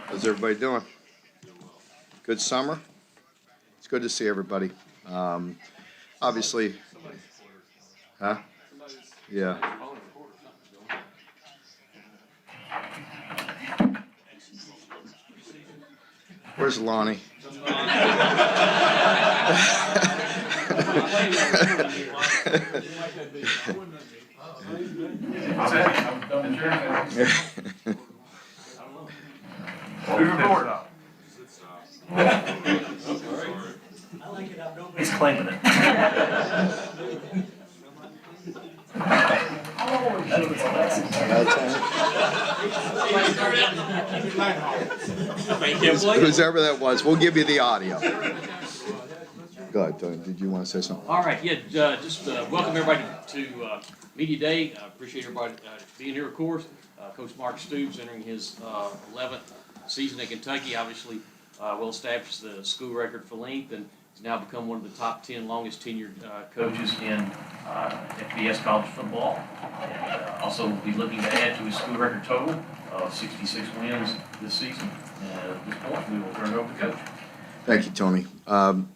How's everybody doing? Good summer? It's good to see everybody. Obviously, huh? Yeah. Where's Lonnie? He's claiming it. Whoever that was, we'll give you the audio. Go ahead, Tony. Did you want to say something? All right, yeah, just welcome everybody to Media Day. I appreciate everybody being here, of course. Coach Mark Stoops entering his 11th season at Kentucky, obviously well established the school record for length, and he's now become one of the top 10 longest tenured coaches in FBS college football. And also will be looking to add to his school record total of 66 wins this season. And at this point, we will turn it over to Coach. Thank you, Tony.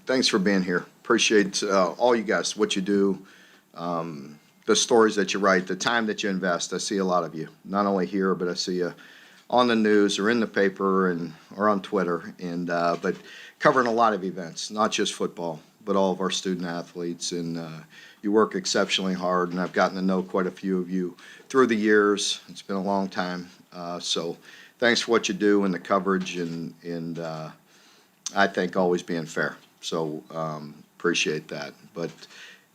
Thanks for being here. Appreciate all you guys, what you do, the stories that you write, the time that you invest. I see a lot of you, not only here, but I see you on the news or in the paper or on Twitter, but covering a lot of events, not just football, but all of our student athletes. And you work exceptionally hard, and I've gotten to know quite a few of you through the years. It's been a long time. So thanks for what you do and the coverage, and I think always being fair. So appreciate that. But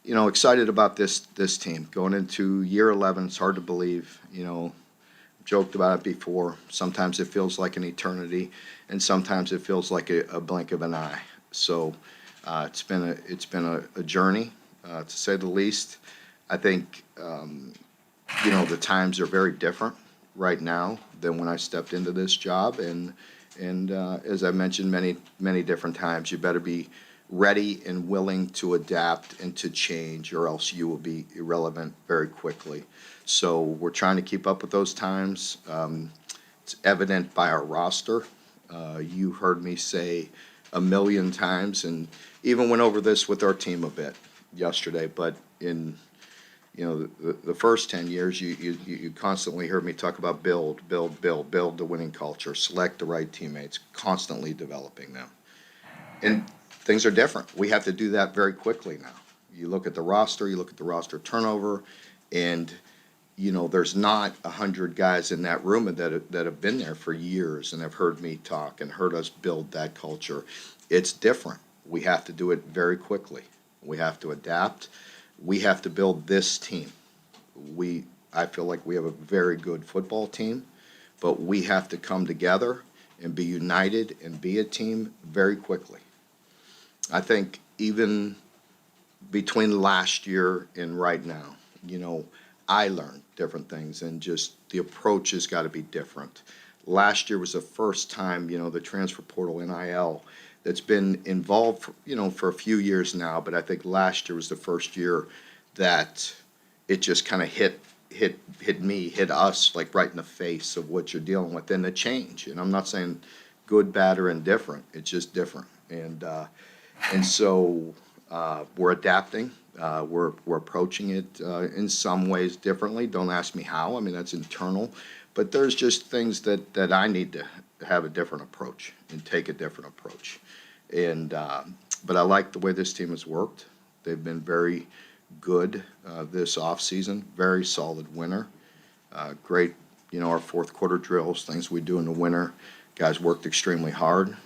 excited about this team going into year 11. It's hard to believe. Joked about it before. Sometimes it feels like an eternity, and sometimes it feels like a blink of an eye. So it's been a journey, to say the least. I think the times are very different right now than when I stepped into this job, and as I mentioned many different times, you better be ready and willing to adapt and to change, or else you will be irrelevant very quickly. So we're trying to keep up with those times. It's evident by our roster. You heard me say a million times, and even went over this with our team a bit yesterday, but in the first 10 years, you constantly heard me talk about build the winning culture, select the right teammates, constantly developing them. And things are different. We have to do that very quickly now. You look at the roster turnover, and there's not 100 guys in that room that have been there for years and have heard me talk and heard us build that culture. It's different. We have to do it very quickly. We have to adapt. We have to build this team. I feel like we have a very good football team, but we have to come together and be united and be a team very quickly. I think even between last year and right now, I learned different things, and just the approach has got to be different. Last year was the first time, the transfer portal NIL that's been involved for a few years now, but I think last year was the first year that it just kind of hit us like right in the face of what you're dealing with and the change. And I'm not saying good, bad, or indifferent. It's just different. And so we're adapting. We're approaching it in some ways differently. Don't ask me how. I mean, that's internal. But there's just things that I need to have a different approach and take a different approach. But I like the way this team has worked. They've been very good this offseason, very solid winter. Great, our fourth quarter drills, things we do in the winter. Guys worked extremely hard.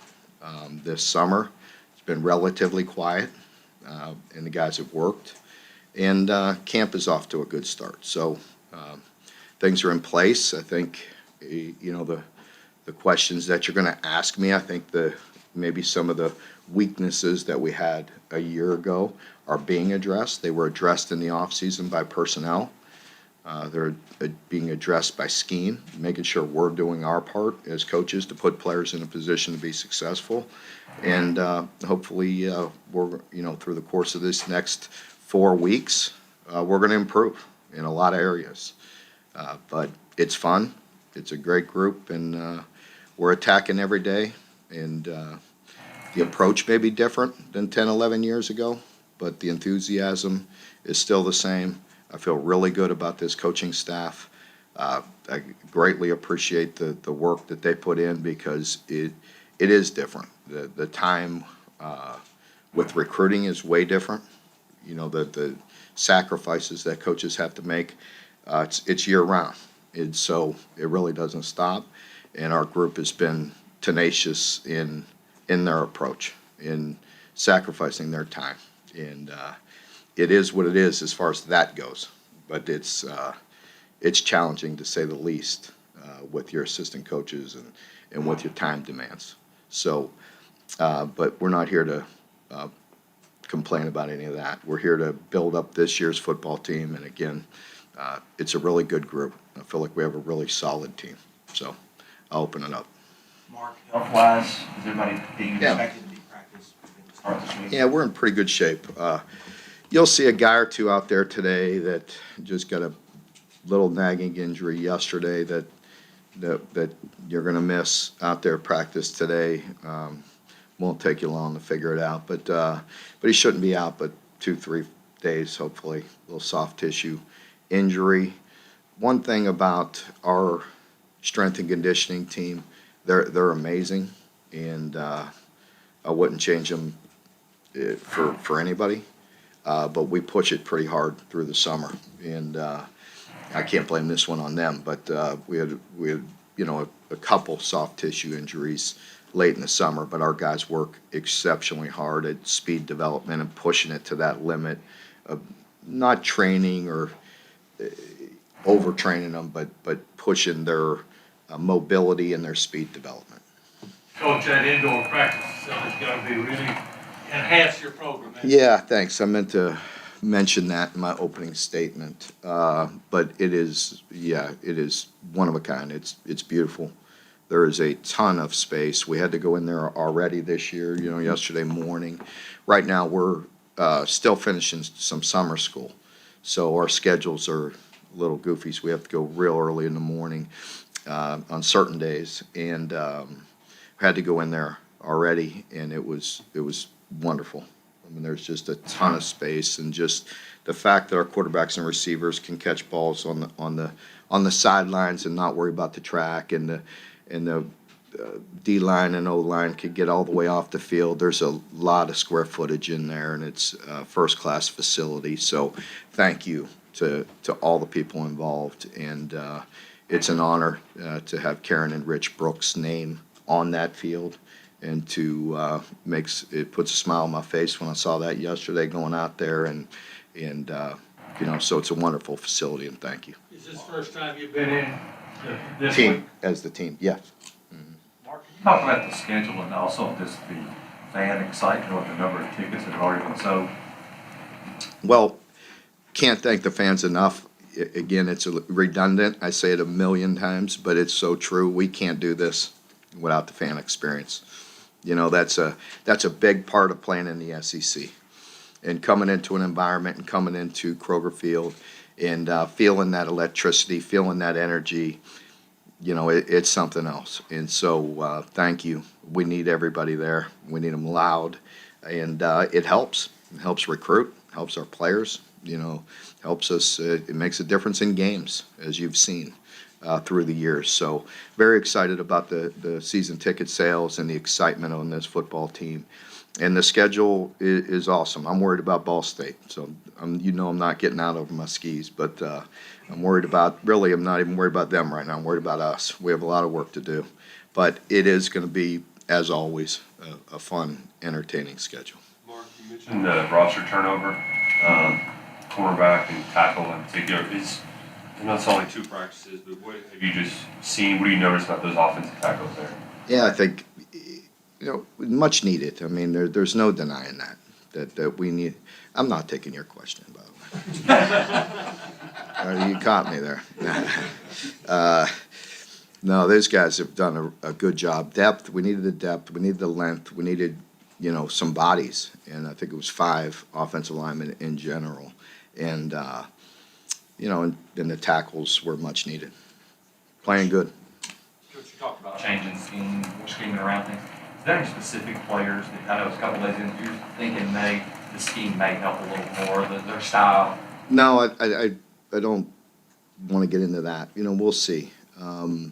This summer, it's been relatively quiet, and the guys have worked. And camp is off to a good start. So things are in place. I think, the questions that you're going to ask me, I think maybe some of the weaknesses that we had a year ago are being addressed. They were addressed in the offseason by personnel. They're being addressed by scheme, making sure we're doing our part as coaches to put players in a position to be successful. And hopefully we're, through the course of this next 4 weeks, we're going to improve in a lot of areas. But it's fun. It's a great group, and we're attacking every day. And the approach may be different than 10, 11 years ago, but the enthusiasm is still the same. I feel really good about this coaching staff. I greatly appreciate the work that they put in because it is different. The time with recruiting is way different. You know, the sacrifices that coaches have to make, it's year round. And so it really doesn't stop. And our group has been tenacious in their approach, in sacrificing their time. And it is what it is as far as that goes. But it's challenging to say the least with your assistant coaches and with your time demands. So, but we're not here to complain about any of that. We're here to build up this year's football team, and again, it's a really good group. I feel like we have a really solid team. So I'll open it up. Mark, health-wise, is everybody being Yeah. expected to be practiced to start this week? Yeah, we're in pretty good shape. You'll see a guy or two out there today that just got a little nagging injury yesterday that you're going to miss out there practice today. Won't take you long to figure it out, but he shouldn't be out but 2-3 days, hopefully. A little soft tissue injury. One thing about our strength and conditioning team, they're amazing, and I wouldn't change them for anybody. But we push it pretty hard through the summer, and I can't blame this one on them. But we had a couple soft tissue injuries late in the summer, but our guys work exceptionally hard at speed development and pushing it to that limit of not training or overtraining them, but pushing their mobility and their speed development. Coach, that indoor practice facility's gonna be really enhance your program. Yeah, thanks. I meant to mention that in my opening statement. But it is one of a kind. It's beautiful. There is a ton of space. We had to go in there already this year, yesterday morning. Right now, we're still finishing some summer school. So our schedules are a little goofy, so we have to go real early in the morning on certain days. And had to go in there already, and it was wonderful. I mean, there's just a ton of space, and just the fact that our quarterbacks and receivers can catch balls on the sidelines and not worry about the track, and the D line and O line could get all the way off the field. There's a lot of square footage in there, and it's a first class facility. So, thank you to all the people involved, and it's an honor to have Karen and Rich Brooks' name on that field. And it puts a smile on my face when I saw that yesterday going out there, and so it's a wonderful facility, and thank you. Is this the first time you've been in this Team, week? as the team, yes. Mark, can you talk about the schedule and also just the fan excitement with the number of tickets that have already been sold? Well, can't thank the fans enough. Again, it's redundant. I say it a million times, but it's so true. We can't do this without the fan experience. That's a big part of playing in the SEC, and coming into an environment and coming into Kroger Field and feeling that electricity, feeling that energy. It's something else. And so thank you. We need everybody there. We need them loud, and it helps. It helps recruit, helps our players. Helps us. It makes a difference in games, as you've seen through the years. So very excited about the season ticket sales and the excitement on this football team. And the schedule is awesome. I'm worried about Ball State. So I'm not getting out over my skis, but I'm worried about, really, I'm not even worried about them right now. I'm worried about us. We have a lot of work to do. But it is going to be, as always, a fun, entertaining schedule. Mark, you mentioned the roster turnover, cornerback and tackle in particular. I know it's only 2 practices, but what have you just seen? What do you notice about those offensive tackles there? Yeah, I think, much needed. I mean, there's no denying that we need. I'm not taking your question, by the way. You caught me there. No, those guys have done a good job. Depth, we needed the depth. We needed the length. We needed, some bodies. And I think it was 5 offensive linemen in general. And and the tackles were much needed. Playing good. Coach, you talked about changing scheme, scheming around things. Is there any specific players that I know it's a couple days in, you're thinking the scheme may help a little more, their style? No, I don't want to get into that. We'll see. I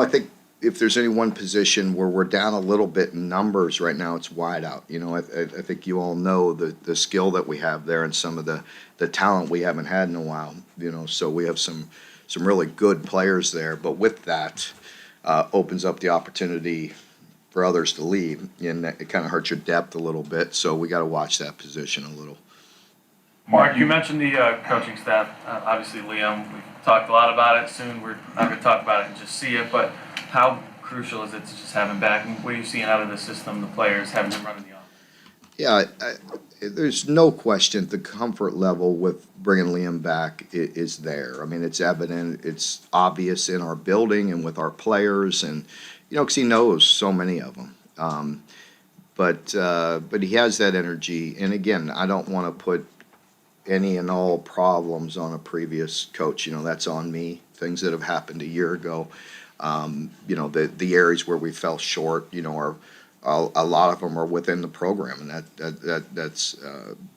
think if there's any one position where we're down a little bit in numbers right now, it's wide out. I think you all know the skill that we have there and some of the talent we haven't had in a while. So we have some really good players there. But with that, opens up the opportunity for others to leave, and it kind of hurts your depth a little bit. So we got to watch that position a little. Mark, you mentioned the coaching staff. Obviously, Liam, we've talked a lot about it. Soon we're not going to talk about it and just see it. But how crucial is it to just have him back? And what are you seeing out of the system, the players, having him running the offense? Yeah, there's no question the comfort level with bringing Liam back is there. I mean, it's evident, it's obvious in our building and with our players, and because he knows so many of them. But he has that energy, and again, I don't want to put any and all problems on a previous coach. That's on me. Things that have happened a year ago. The areas where we fell short, are a lot of them are within the program, and that's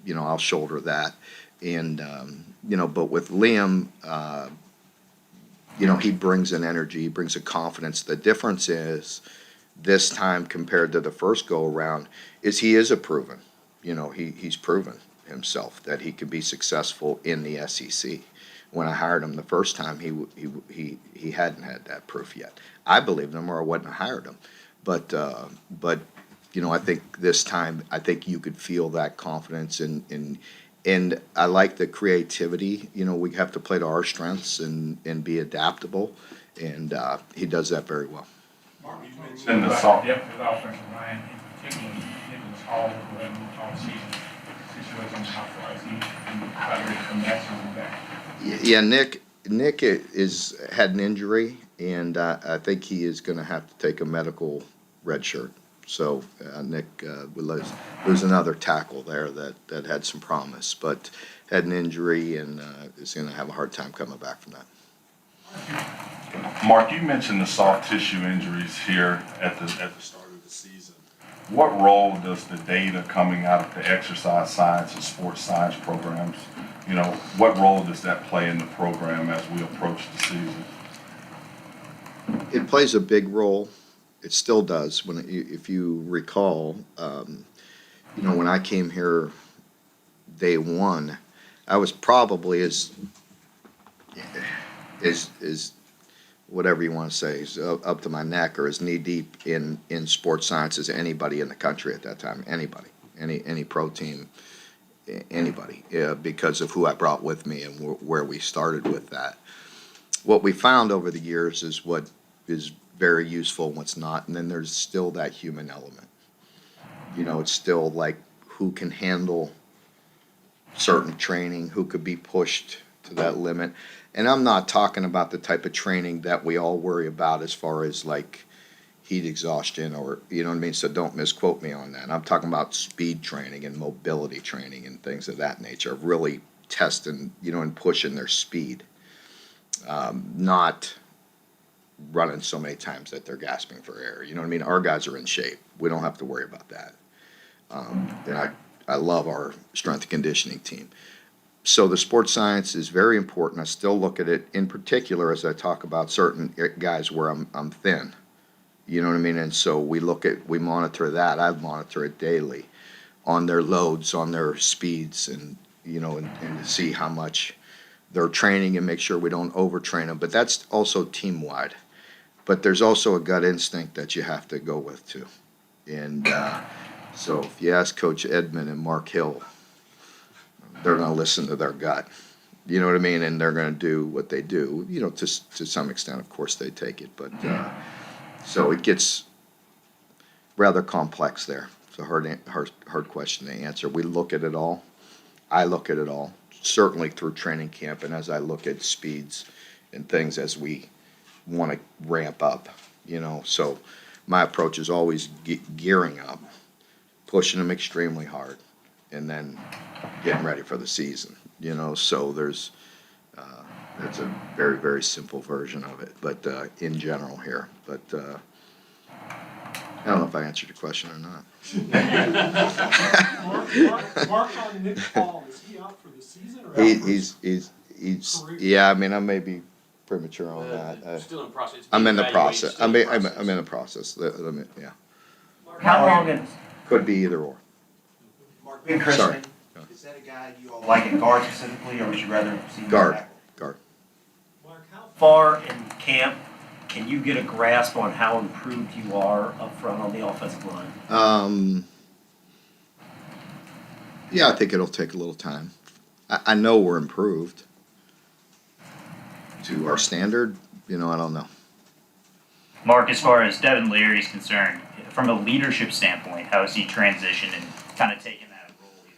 I'll shoulder that. And but with Liam, he brings an energy, he brings a confidence. The difference is this time compared to the first go around is he is a proven. He's proven himself that he could be successful in the SEC. When I hired him the first time, he hadn't had that proof yet. I believed him, or I wouldn't have hired him. But I think this time, I think you could feel that confidence, and I like the creativity. We have to play to our strengths and be adaptable, and he does that very well. Mark, you mentioned And the about salt. depth with offensive line, in particular, Nicholas Hall, who had moved on season situation, how far is he ready to come back, something back? Yeah, Nick had an injury, and I think he is going to have to take a medical red shirt. So Nick would lose another tackle there that had some promise, but had an injury and is going to have a hard time coming back from that. Mark, you mentioned the soft tissue injuries here at the start of the season. What role does the data coming out of the exercise science and sports science programs, what role does that play in the program as we approach the season? It plays a big role. It still does. If you recall, when I came here day one, I was probably as whatever you want to say, is up to my neck or as knee deep in sports science as anybody in the country at that time. Anybody, any pro team, anybody, because of who I brought with me and where we started with that. What we found over the years is what is very useful and what's not, and then there's still that human element. It's still like who can handle certain training, who could be pushed to that limit. And I'm not talking about the type of training that we all worry about as far as like heat exhaustion or, you know what I mean? So don't misquote me on that. I'm talking about speed training and mobility training and things of that nature, really testing, and pushing their speed. Not running so many times that they're gasping for air. You know what I mean? Our guys are in shape. We don't have to worry about that. And I love our strength and conditioning team. So the sports science is very important. I still look at it in particular as I talk about certain guys where I'm thin. You know what I mean? And so we monitor that. I monitor it daily on their loads, on their speeds, and to see how much they're training and make sure we don't overtrain them. But that's also team wide. But there's also a gut instinct that you have to go with too. And so if you ask Coach Edmond and Mark Hill, they're going to listen to their gut. You know what I mean? And they're going to do what they do. To some extent, of course, they take it. But so it gets rather complex there. It's a hard question to answer. We look at it all. I look at it all, certainly through training camp and as I look at speeds and things as we want to ramp up. So my approach is always gearing up, pushing them extremely hard, and then getting ready for the season. so that's a very, very simple version of it, but in general here. But I don't know if I answered your question or not. Mark on Nick Paul, is he out for the season or? He's yeah, I mean, I may be premature on that. Still in process. I'm in the Evaluating, process. still I'm in in, I'm, process. I'm in the process. Yeah. How long is, Could be either or. Mark, Ben Sorry. Chrisman, is that a guy you all like at guard specifically, or would you rather see him at Guard. tackle? Guard. Mark, how Far in camp, can you get a grasp on how improved you are up front on the offensive line? Yeah, I think it'll take a little time. I know we're improved. To our standard, I don't know. Mark, as far as Devin Leary is concerned, from a leadership standpoint, how has he transitioned and kind of taken that role here?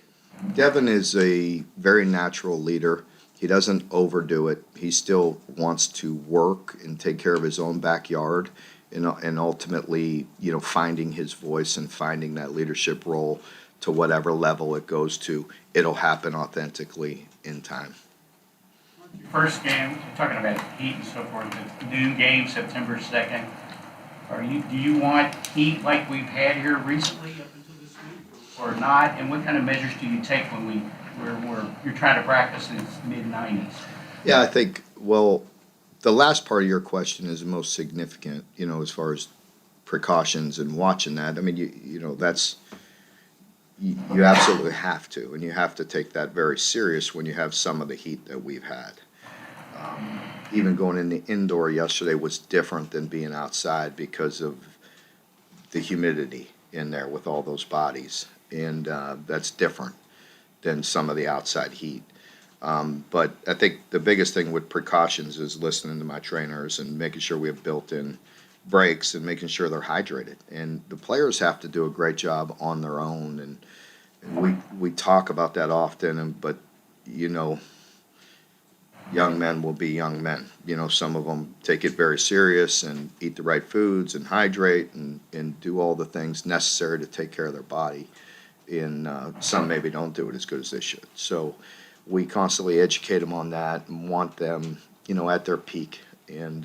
Devin is a very natural leader. He doesn't overdo it. He still wants to work and take care of his own backyard and ultimately, finding his voice and finding that leadership role to whatever level it goes to. It'll happen authentically in time. First game, talking about heat and so forth, the noon game, September 2nd. Do you want heat like we've had here recently up until this week or not? And what kind of measures do you take when you're trying to practice in mid-90s? Yeah, I think, well, the last part of your question is the most significant, as far as precautions and watching that. I mean, you absolutely have to, and you have to take that very serious when you have some of the heat that we've had. Even going in the indoor yesterday was different than being outside because of the humidity in there with all those bodies, and that's different than some of the outside heat. But I think the biggest thing with precautions is listening to my trainers and making sure we have built-in breaks and making sure they're hydrated. And the players have to do a great job on their own, and we talk about that often. But young men will be young men. Some of them take it very serious and eat the right foods and hydrate and do all the things necessary to take care of their body. And some maybe don't do it as good as they should. So we constantly educate them on that and want them, at their peak. And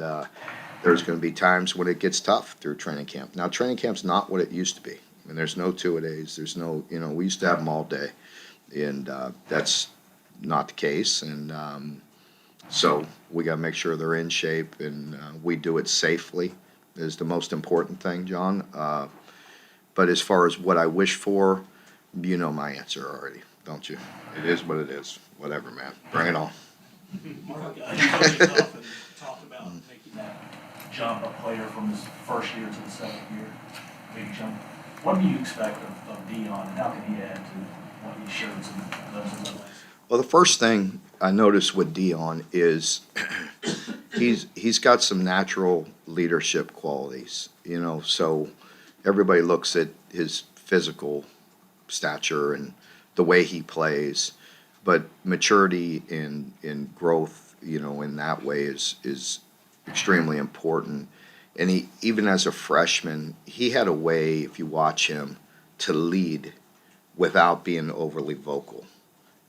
there's going to be times when it gets tough through training camp. Now, training camp's not what it used to be. I mean, there's no two-a-days. There's no, we used to have them all day. And that's not the case. And so we got to make sure they're in shape, and we do it safely is the most important thing, John. But as far as what I wish for, my answer already, don't you? It is what it is. Whatever, man. Bring it on. Mark, you coaches often talk about making that jump, a player from his first year to the second year, big jump. What do you expect of Dion, and how can he add to what he showed some those levels? Well, the first thing I noticed with Dion is he's got some natural leadership qualities, so everybody looks at his physical stature and the way he plays, but maturity and growth, in that way is extremely important. And he, even as a freshman, he had a way, if you watch him, to lead without being overly vocal.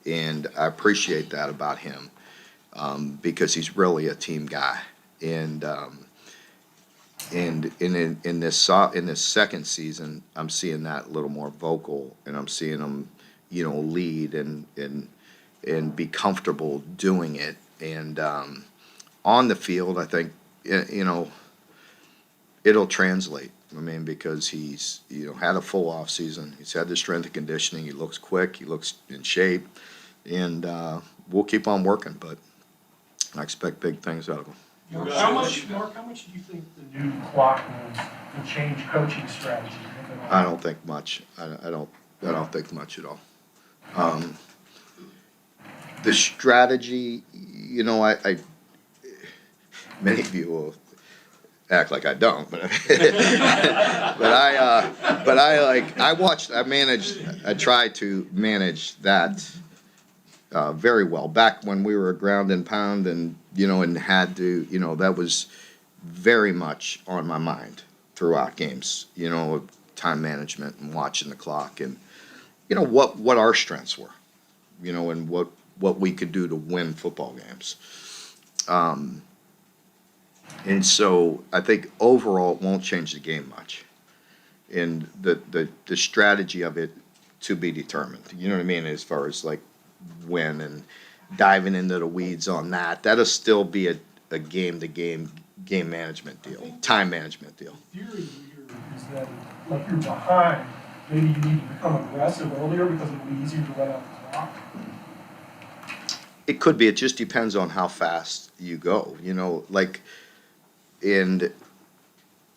And I appreciate that about him because he's really a team guy. And in this second season, I'm seeing that a little more vocal, and I'm seeing him, lead and be comfortable doing it. And on the field, I think it'll translate. I mean, because he's had a full off season. He's had the strength and conditioning. He looks quick. He looks in shape. And we'll keep on working, but I expect big things out of him. Mark, how much do you think the new clock will change coaching strategy? I don't think much. I don't think much at all. The strategy, I many of you will act like I don't, but I try to manage that very well. Back when we were a ground and pound and had to, that was very much on my mind throughout games, time management and watching the clock and, what our strengths were, and what what we could do to win football games. And so I think overall it won't change the game much. And the strategy of it to be determined. You know what I mean? As far as like when and diving into the weeds on that, that'll still be a game to game management deal, time management deal. The theory here is that, like, you're behind, maybe you need to become aggressive earlier because it'll be easier to run out the clock. It could be. It just depends on how fast you go. You know, like, and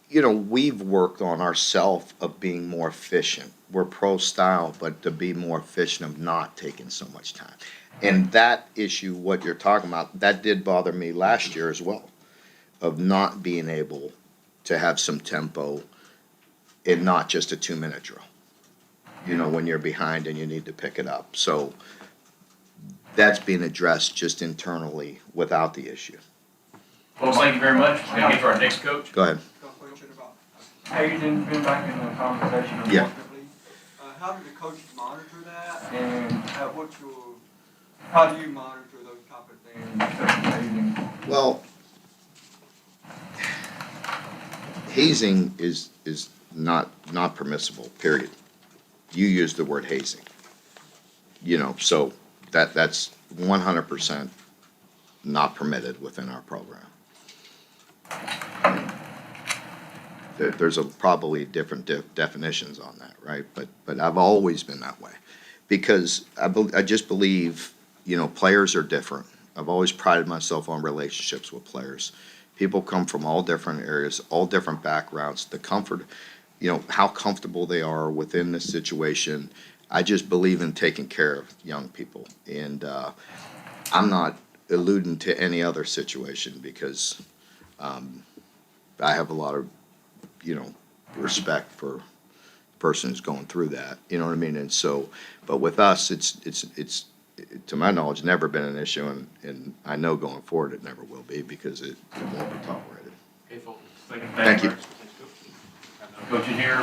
you know, we've worked on ourselves of being more efficient. We're pro style, but to be more efficient of not taking so much time. And that issue, what you're talking about, that did bother me last year as well, of not being able to have some tempo and not just a 2-minute drill. You know, when you're behind and you need to pick it up. So that's being addressed just internally without the issue. Folks, thank you very much. We're gonna get to our next coach. Go ahead. Hayden, been back in the conversation Yeah. unfortunately. How do the coaches monitor that, and how do you monitor those type of things, such as hazing? Well, hazing is not permissible, period. You use the word hazing. You know, so that's 100% not permitted within our program. There's probably different definitions on that, right? But I've always been that way because I just believe, you know, players are different. I've always prided myself on relationships with players. People come from all different areas, all different backgrounds. The comfort, you know, how comfortable they are within the situation. I just believe in taking care of young people, and I'm not alluding to any other situation because I have a lot of, you know, respect for the person who's going through that. You know what I mean? And so, but with us, it's to my knowledge never been an issue, and I know going forward it never will be because it won't be tolerated. Okay, folks, Thank you. Coach in here,